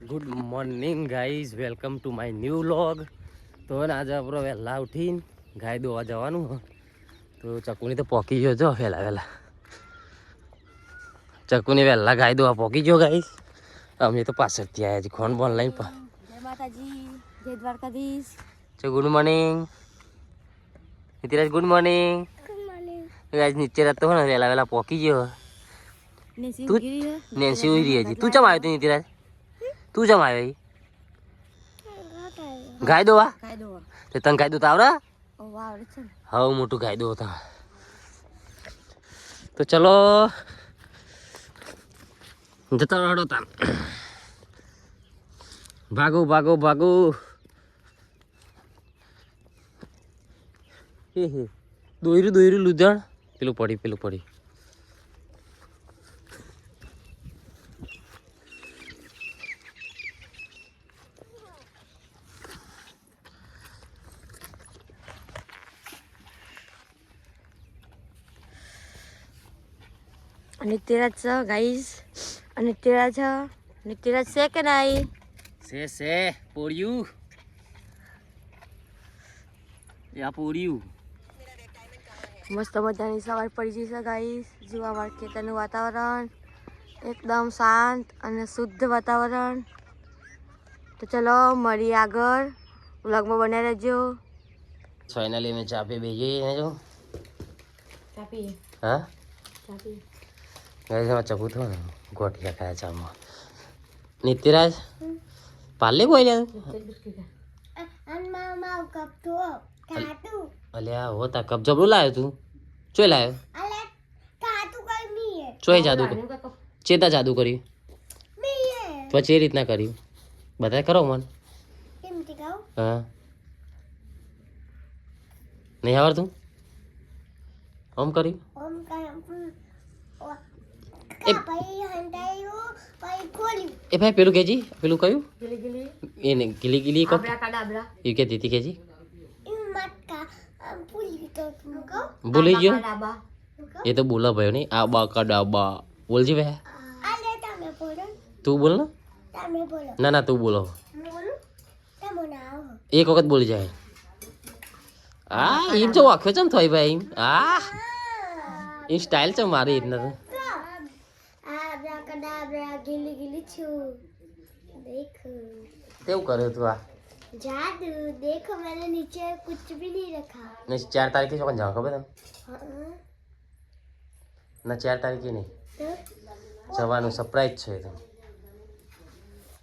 Good morning guys, welcome to my new vlog. તો આજે આપણે વહેલા ઉઠીને ગાય દોવા જવાનું હોય તો ચકુની તો પોકી ગયો છો વહેલા ચકુની વહેલા ગાય દોવા પોકી ગયો ગાઈઝ. અમે તો પાછળથી આવ્યા છીએ ખોન બોન લઈને. જય માતાજી, જય Dwarkadhish. Good morning Nitiraj, good morning. Guys નીચે રહેતો હોય ને વહેલા પોકી ગયો. તું નેન્સી ઉઈ રહી હતી. તું ચમ આવ્યો તું નીતિરાજ? તું જમ આવ્યો ગાય દોવા? તે તને ગાય દોતા આવડે? હા, મોટું ગાય દોતા. તો ચલો જતા રડો તા. ભાગો ભાગો ભાગો. દોયરું લુધણ. પેલું પડી. નિત્યરાજ છે ગાઈસ, અને નિત્યરાજ છે કે નહીં? છે પોળ્યું યા પોળ્યું. મસ્ત મજાની સવાર પડી ગઈ છે ગાઈસ. જોવા અમારા ખેતરનું વાતાવરણ એકદમ શાંત અને શુદ્ધ વાતાવરણ. તો ચલો મળીએ આગળ, વ્લોગમાં બને રહેજો. ફાઇનલી મેં ચા પે બેસી જો. ચા પીએ? હા, ચા પીએ. ગાઈસ ચકુ થો ને ગોઠિયા ખાયા ચામાં. નિત્યરાજ પાલે કોઈ લે અલ્યા હો તા કપ જબરું લાવ્યો તું? ચોય લાવ્યો? ચોય જાદુ ચેતા જાદુ કર્યું? પછી એ રીતના કર્યું બધા કરો મન. હા, નહીં આવડતું? ઓમ કર્યું? એ ભાઈ પેલું કેજી, પેલું કયું એને ગીલી કપ એ કે દીધી કેજી ભૂલી ગયો. એ તો બોલા ભાઈ નહીં આબા કડાબા બોલજી ભાઈ. તું બોલ ને. ના તું બોલો. એક વખત બોલી જાય. હા એમ તો આખ્યો છે ને થોઈ ભાઈ. હા એ સ્ટાઇલ છે મારી રીતના. તો કેવું કર્યું તું આ जादू? देखो मैंने नीचे कुछ भी नहीं रखा. ને 4 તારીખે શું જાવ ખબર તને? ના 4 તારીખે નહીં જવાનું સરપ્રાઈઝ છે. તો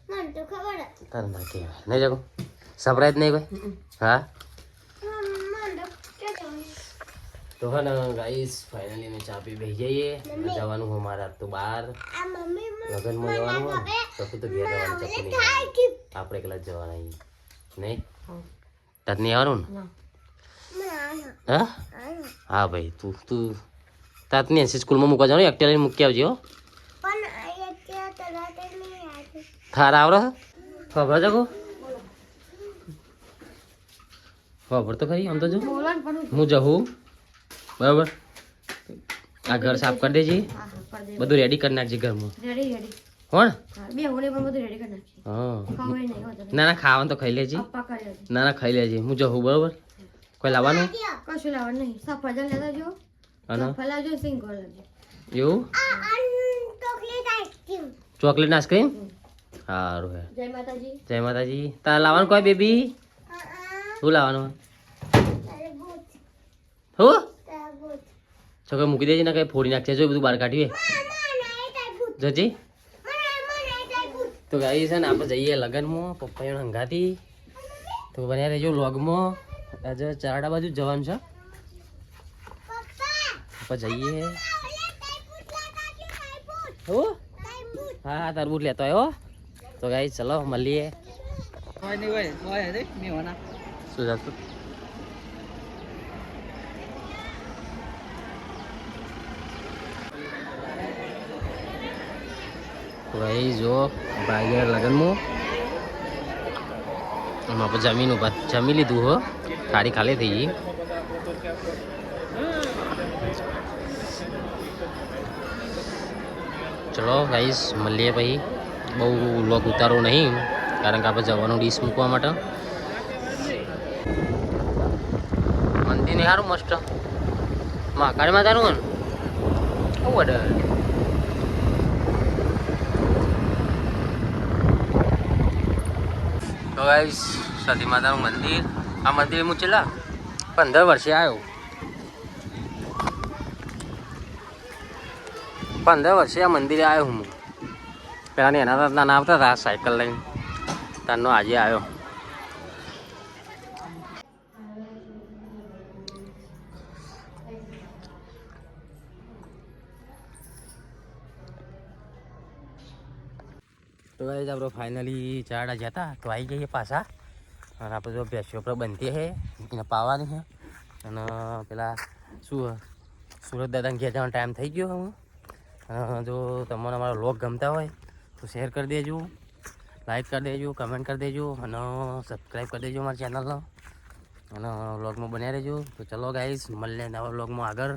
મને તો ખબર તારે ના કહેવાય નહીં જગો સરપ્રાઈઝ નહીં કોઈ. હા તો હા ને ગાઈસ, ફાઇનલી મેં ચા પી બેસી જઈએ. જવાનું હોય મારા તો બહાર લગ્નમાં જવાનું હોય ચકુ તો ઘેર જવાનું. ચકુ નહીં આપણે એકલા જ જવાના નહીં. તાર નહીં આવવાનું ને? હા હા ભાઈ તું તાત નહીં સ્કૂલમાં મૂકવા જવાનું. એકટા લઈને મૂકી આવજો. થાર આવડે ખબર જગો? ખબર તો ખરી આમ તો જો હું જવું બરાબર. આ ઘર સાફ કરી દેજે, બધું રેડી કરી નાખજે ઘરમાં. કોણ? હા ના ખાવાનું તો ખાઈ લેજે. ના ખાઈ લેજે. હું જવું બરાબર. કોઈ લાવવાનું? કશું લાવવાનું નહીં. સફરજન લેતા જો, સફર લાવજો, સિંગો લાવજો. એવું? ચોકલેટ આઈસ્ક્રીમ સારું હે. જય માતાજી. જય માતાજી. તારે લાવવાનું કોઈ બેબી? શું લાવવાનું? હું છોકરા મૂકી દેજે ને કઈ ફોડી નાખશે. જો બધું બહાર કાઢ્યું જજે. તો ગાઈ છે ને આપણે જઈએ લગ્નમાં પપ્પા હંગાથી. તો બન્યા રહેજો વ્લોગમાં. આજે ચારડા બાજુ જવાનું છે. પપ્પા જઈએ. હા તરબૂચ લેતો આવ્યો. તો ગાઈ ચલો મળીએ. શું જતું ભાઈ જો ભાઈ લગ્નમાં એમાં આપણે જમી લીધું હો. થાળી ખાલી થઈ ગઈ. ચલો ગાઈસ મળીએ ભાઈ બહુ વ્લોગ ઉતારવો નહીં, કારણ કે આપણે જવાનું ડીશ મૂકવા માટે. મંદિર ને સારું મસ્ત મહાકાળી માતાનું ને બહુ ઓર્ડર. તો ગાઈસ સતી માતાનું મંદિર, આ મંદિર હું છેલ્લા 15 વર્ષે આવ્યો. 15 વર્ષે આ મંદિરે આવ્યો હું. પહેલાં એના નાના આવતા હતા સાયકલ લઈને, તારનો આજે આવ્યો. તો ગાઈસ આપણે ફાઇનલી ચારડા જતા તો આવી જઈએ પાછા. અને આપણે જો ભેંસો પર બનતી છે એને પાવાની છે. અને પેલા શું સુરત દાદાને ઘેર જવાનો ટાઈમ થઈ ગયો હું. જો તમને અમારો વ્લોગ ગમતા હોય તો શેર કરી દેજો, લાઈક કરી દેજો, કમેન્ટ કરી દેજો અને સબસ્ક્રાઈબ કરી દેજો અમારી ચેનલનો. અને વ્લોગમાં બન્યા રહેજો. તો ચલો ગાઈસ મળીએ નવા વ્લોગમાં આગળ.